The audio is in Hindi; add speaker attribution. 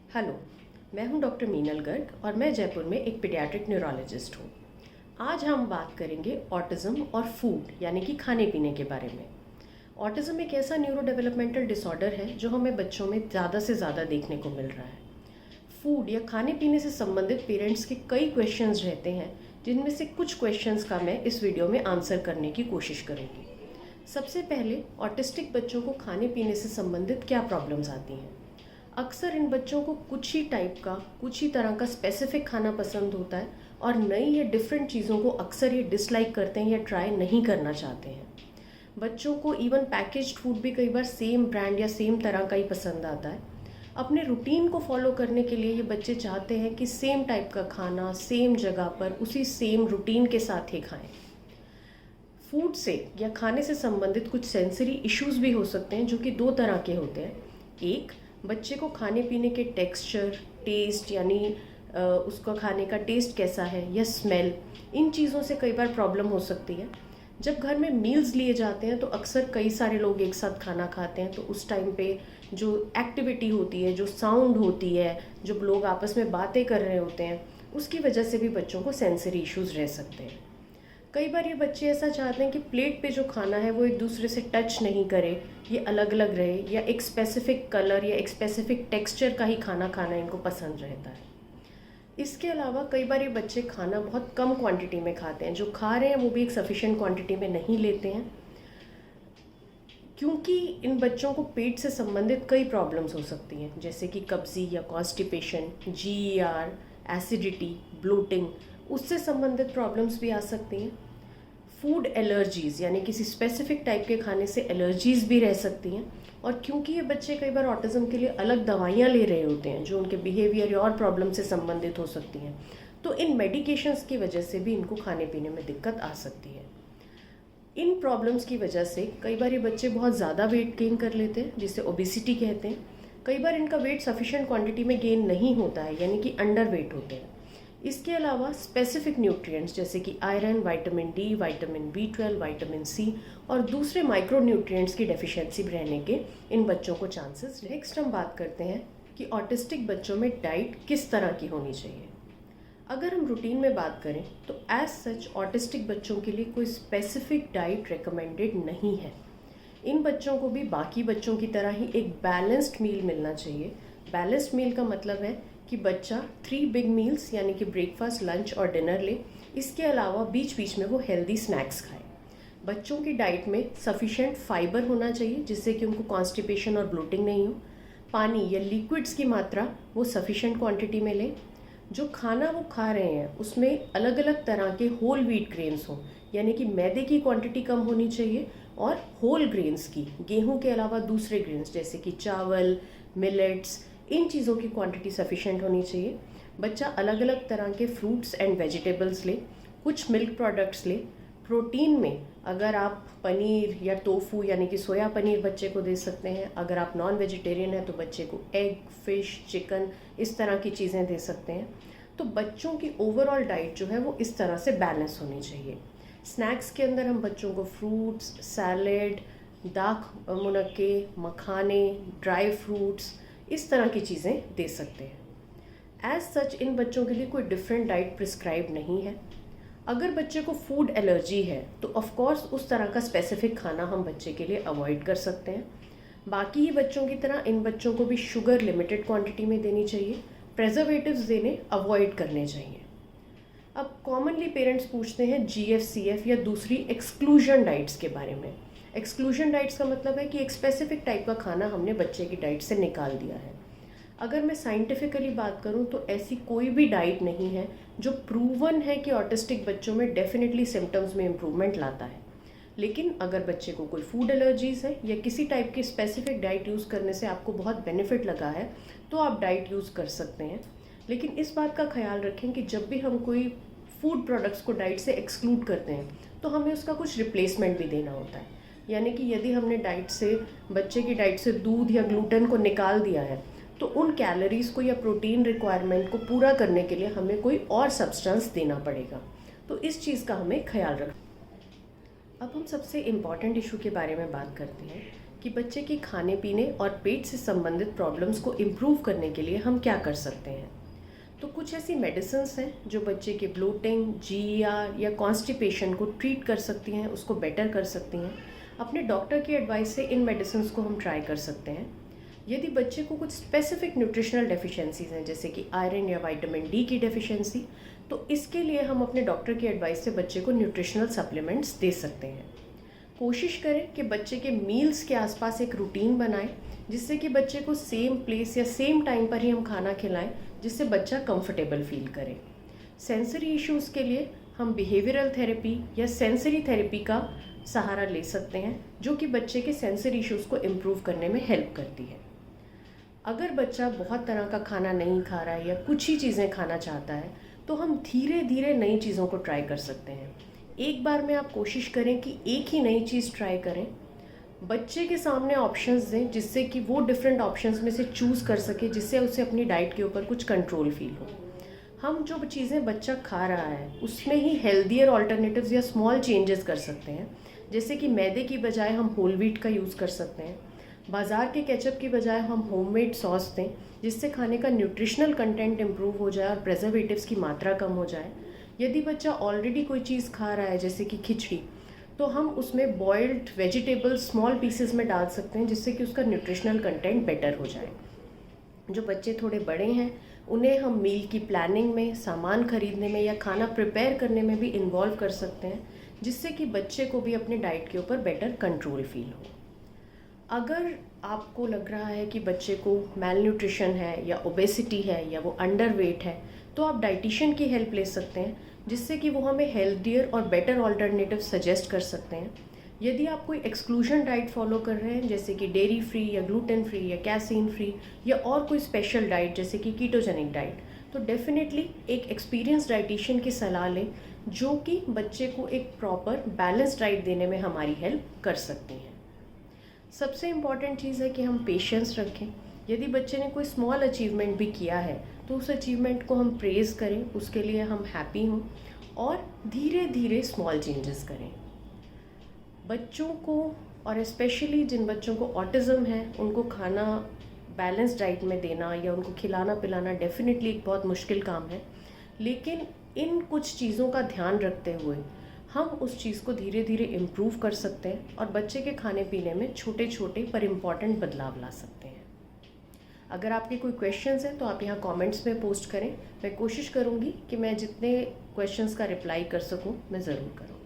Speaker 1: हेलो, मैं हूं डॉक्टर मीनल गर्ग और मैं जयपुर में एक पीडियाट्रिक न्यूरोलॉजिस्ट हूं। आज हम बात करेंगे ऑटिज़म और फूड यानी कि खाने पीने के बारे में। ऑटिज़म एक ऐसा न्यूरो डेवलपमेंटल डिसऑर्डर है जो हमें बच्चों में ज़्यादा से ज़्यादा देखने को मिल रहा है। फूड या खाने पीने से संबंधित पेरेंट्स के कई क्वेश्चंस रहते हैं, जिनमें से कुछ क्वेश्चंस का मैं इस वीडियो में आंसर करने की कोशिश करूँगी। सबसे पहले, ऑटिस्टिक बच्चों को खाने पीने से संबंधित क्या प्रॉब्लम्स आती हैं। अक्सर इन बच्चों को कुछ ही टाइप का, कुछ ही तरह का स्पेसिफिक खाना पसंद होता है और नई या डिफरेंट चीज़ों को अक्सर ये डिसलाइक करते हैं या ट्राई नहीं करना चाहते हैं। बच्चों को इवन पैकेज्ड फूड भी कई बार सेम ब्रांड या सेम तरह का ही पसंद आता है। अपने रूटीन को फॉलो करने के लिए ये बच्चे चाहते हैं कि सेम टाइप का खाना सेम जगह पर उसी सेम रूटीन के साथ ही खाएं। फूड से या खाने से संबंधित कुछ सेंसरी इश्यूज भी हो सकते हैं, जो कि दो तरह के होते हैं। एक, बच्चे को खाने पीने के टेक्सचर, टेस्ट यानी उसका खाने का टेस्ट कैसा है या स्मेल, इन चीज़ों से कई बार प्रॉब्लम हो सकती है। जब घर में मील्स लिए जाते हैं तो अक्सर कई सारे लोग एक साथ खाना खाते हैं, तो उस टाइम पे जो एक्टिविटी होती है, जो साउंड होती है, जो लोग आपस में बातें कर रहे होते हैं, उसकी वजह से भी बच्चों को सेंसरी इश्यूज रह सकते हैं। कई बार ये बच्चे ऐसा चाहते हैं कि प्लेट पे जो खाना है वो एक दूसरे से टच नहीं करे, ये अलग अलग रहे, या एक स्पेसिफिक कलर या एक स्पेसिफिक टेक्सचर का ही खाना खाना इनको पसंद रहता है। इसके अलावा कई बार ये बच्चे खाना बहुत कम क्वांटिटी में खाते हैं, जो खा रहे हैं वो भी एक सफिशिएंट क्वांटिटी में नहीं लेते हैं, क्योंकि इन बच्चों को पेट से संबंधित कई प्रॉब्लम्स हो सकती हैं, जैसे कि कब्जी या कॉन्स्टिपेशन, जीईआर, एसिडिटी, ब्लोटिंग, उससे संबंधित प्रॉब्लम्स भी आ सकती हैं। फूड एलर्जीज़ यानी किसी स्पेसिफिक टाइप के खाने से एलर्जीज़ भी रह सकती हैं। और क्योंकि ये बच्चे कई बार ऑटिज़म के लिए अलग दवाइयाँ ले रहे होते हैं, जो उनके बिहेवियर या और प्रॉब्लम से संबंधित हो सकती हैं, तो इन मेडिकेशंस की वजह से भी इनको खाने पीने में दिक्कत आ सकती है। इन प्रॉब्लम्स की वजह से कई बार ये बच्चे बहुत ज़्यादा वेट गेन कर लेते हैं, जिसे ओबेसिटी कहते हैं। कई बार इनका वेट सफिशिएंट क्वांटिटी में गेन नहीं होता है, यानी कि अंडर वेट होते हैं। इसके अलावा स्पेसिफिक न्यूट्रिएंट्स जैसे कि iron, vitamin D, vitamin B12, vitamin C और दूसरे माइक्रो न्यूट्रिएंट्स की डेफिशिएंसी रहने के इन बच्चों को चांसेस। नेक्स्ट हम बात करते हैं कि ऑटिस्टिक बच्चों में डाइट किस तरह की होनी चाहिए। अगर हम रूटीन में बात करें तो एज सच ऑटिस्टिक बच्चों के लिए कोई स्पेसिफिक डाइट रिकमेंडेड नहीं है। इन बच्चों को भी बाकी बच्चों की तरह ही एक बैलेंस्ड मील मिलना चाहिए। बैलेंस्ड मील का मतलब है कि बच्चा 3 बिग मील्स यानी कि ब्रेकफास्ट, लंच और डिनर ले। इसके अलावा बीच बीच में वो हेल्दी स्नैक्स खाए। बच्चों की डाइट में सफिशिएंट फाइबर होना चाहिए, जिससे कि उनको कॉन्स्टिपेशन और ब्लोटिंग नहीं हो। पानी या लिक्विड्स की मात्रा वो सफिशिएंट क्वांटिटी में लें। जो खाना वो खा रहे हैं उसमें अलग अलग तरह के होल व्हीट ग्रेन्स हों, यानी कि मैदे की क्वांटिटी कम होनी चाहिए और होल ग्रेन्स की, गेहूं के अलावा दूसरे ग्रेन्स जैसे कि चावल, मिलेट्स, इन चीज़ों की क्वांटिटी सफिशिएंट होनी चाहिए। बच्चा अलग अलग तरह के फ्रूट्स एंड वेजिटेबल्स ले, कुछ मिल्क प्रोडक्ट्स ले। प्रोटीन में अगर आप पनीर या टोफू यानी कि सोया पनीर बच्चे को दे सकते हैं। अगर आप नॉन वेजिटेरियन हैं तो बच्चे को एग, फिश, चिकन, इस तरह की चीज़ें दे सकते हैं। तो बच्चों की ओवरऑल डाइट जो है वो इस तरह से बैलेंस होनी चाहिए। स्नैक्स के अंदर हम बच्चों को फ्रूट्स, सैलेड, दाख मुनक्के, मखाने, ड्राई फ्रूट्स, इस तरह की चीज़ें दे सकते हैं। एज सच इन बच्चों के लिए कोई डिफरेंट डाइट प्रिस्क्राइब नहीं है। अगर बच्चे को फूड एलर्जी है तो ऑफ कोर्स उस तरह का स्पेसिफिक खाना हम बच्चे के लिए अवॉइड कर सकते हैं। बाकी ही बच्चों की तरह इन बच्चों को भी शुगर लिमिटेड क्वांटिटी में देनी चाहिए, प्रेजर्वेटिव्स देने अवॉइड करने चाहिए। अब कॉमनली पेरेंट्स पूछते हैं GF-CF या दूसरी एक्सक्लूजन डाइट्स के बारे में। एक्सक्लूजन डाइट्स का मतलब है कि एक स्पेसिफिक टाइप का खाना हमने बच्चे की डाइट से निकाल दिया है। अगर मैं साइंटिफिकली बात करूं तो ऐसी कोई भी डाइट नहीं है जो प्रूवन है कि ऑटिस्टिक बच्चों में डेफिनेटली सिम्टम्स में इम्प्रूवमेंट लाता है। लेकिन अगर बच्चे को कोई फूड एलर्जीज़ है या किसी टाइप की स्पेसिफिक डाइट यूज़ करने से आपको बहुत बेनिफिट लगा है तो आप डाइट यूज़ कर सकते हैं। लेकिन इस बात का ख्याल रखें कि जब भी हम कोई फूड प्रोडक्ट्स को डाइट से एक्सक्लूड करते हैं तो हमें उसका कुछ रिप्लेसमेंट भी देना होता है। यानी कि यदि हमने डाइट से, बच्चे की डाइट से दूध या ग्लूटेन को निकाल दिया है तो उन कैलोरीज़ को या प्रोटीन रिक्वायरमेंट को पूरा करने के लिए हमें कोई और सब्सटेंस देना पड़ेगा। तो इस चीज़ का हमें ख्याल रखना। अब हम सबसे इम्पॉर्टेंट इशू के बारे में बात करते हैं कि बच्चे के खाने पीने और पेट से संबंधित प्रॉब्लम्स को इम्प्रूव करने के लिए हम क्या कर सकते हैं। तो कुछ ऐसी मेडिसिन्स हैं जो बच्चे के ब्लोटिंग, जीईआर या कॉन्स्टिपेशन को ट्रीट कर सकती हैं, उसको बेटर कर सकती हैं। अपने डॉक्टर की एडवाइस से इन मेडिसिन्स को हम ट्राई कर सकते हैं। यदि बच्चे को कुछ स्पेसिफिक न्यूट्रिशनल डेफिशिएंसीज हैं, जैसे कि आयरन या विटामिन डी की डेफिशिएंसी, तो इसके लिए हम अपने डॉक्टर की एडवाइस से बच्चे को न्यूट्रिशनल सप्लीमेंट्स दे सकते हैं। कोशिश करें कि बच्चे के मील्स के आसपास एक रूटीन बनाएं, जिससे कि बच्चे को सेम प्लेस या सेम टाइम पर ही हम खाना खिलाएं, जिससे बच्चा कंफर्टेबल फील करे। सेंसरी इश्यूज़ के लिए हम बिहेवियरल थेरेपी या सेंसरी थेरेपी का सहारा ले सकते हैं, जो कि बच्चे के सेंसरी इश्यूज़ को इम्प्रूव करने में हेल्प करती है। अगर बच्चा बहुत तरह का खाना नहीं खा रहा है या कुछ ही चीज़ें खाना चाहता है, तो हम धीरे धीरे नई चीज़ों को ट्राई कर सकते हैं। एक बार में आप कोशिश करें कि एक ही नई चीज़ ट्राई करें। बच्चे के सामने ऑप्शंस दें, जिससे कि वो डिफरेंट ऑप्शंस में से चूज़ कर सके, जिससे उसे अपनी डाइट के ऊपर कुछ कंट्रोल फील हो। हम जो चीज़ें बच्चा खा रहा है उसमें ही हेल्दियर ऑल्टरनेटिव्स या स्मॉल चेंजेस कर सकते हैं, जैसे कि मैदे की बजाय हम होल व्हीट का यूज़ कर सकते हैं। बाज़ार के केचप की बजाय हम होममेड सॉस दें, जिससे खाने का न्यूट्रिशनल कंटेंट इम्प्रूव हो जाए और प्रेजर्वेटिव्स की मात्रा कम हो जाए। यदि बच्चा ऑलरेडी कोई चीज़ खा रहा है, जैसे कि खिचड़ी, तो हम उसमें बॉइल्ड वेजिटेबल्स स्मॉल पीसेस में डाल सकते हैं, जिससे कि उसका न्यूट्रिशनल कंटेंट बेटर हो जाए। जो बच्चे थोड़े बड़े हैं, उन्हें हम मील की प्लानिंग में, सामान खरीदने में या खाना प्रिपेयर करने में भी इन्वॉल्व कर सकते हैं, जिससे कि बच्चे को भी अपने डाइट के ऊपर बेटर कंट्रोल फील हो। अगर आपको लग रहा है कि बच्चे को मैल न्यूट्रिशन है या ओबेसिटी है या वो अंडर वेट है, तो आप डाइटिशियन की हेल्प ले सकते हैं, जिससे कि वो हमें हेल्दियर और बेटर ऑल्टरनेटिव सजेस्ट कर सकते हैं। यदि आप कोई एक्सक्लूजन डाइट फॉलो कर रहे हैं, जैसे कि डेयरी फ्री या ग्लूटेन फ्री या कैसीन फ्री या और कोई स्पेशल डाइट जैसे कि कीटोजेनिक डाइट, तो डेफिनेटली एक एक्सपीरियंस डाइटिशियन की सलाह लें, जो कि बच्चे को एक प्रॉपर बैलेंस डाइट देने में हमारी हेल्प कर सकती हैं। सबसे इम्पॉर्टेंट चीज़ है कि हम पेशेंस रखें। यदि बच्चे ने कोई स्मॉल अचीवमेंट भी किया है, तो उस अचीवमेंट को हम प्रेज़ करें, उसके लिए हम हैप्पी हों और धीरे धीरे स्मॉल चेंजेस करें। बच्चों को, और स्पेशली जिन बच्चों को ऑटिज़म है, उनको खाना बैलेंस डाइट में देना या उनको खिलाना पिलाना डेफिनेटली एक बहुत मुश्किल काम है, लेकिन इन कुछ चीज़ों का ध्यान रखते हुए हम उस चीज़ को धीरे धीरे इम्प्रूव कर सकते हैं और बच्चे के खाने पीने में छोटे छोटे पर इम्पॉर्टेंट बदलाव ला सकते हैं। अगर आपके कोई क्वेश्चंस हैं तो आप यहाँ कमेंट्स में पोस्ट करें। मैं कोशिश करूँगी कि मैं जितने क्वेश्चंस का रिप्लाई कर सकूँ मैं ज़रूर करूँ।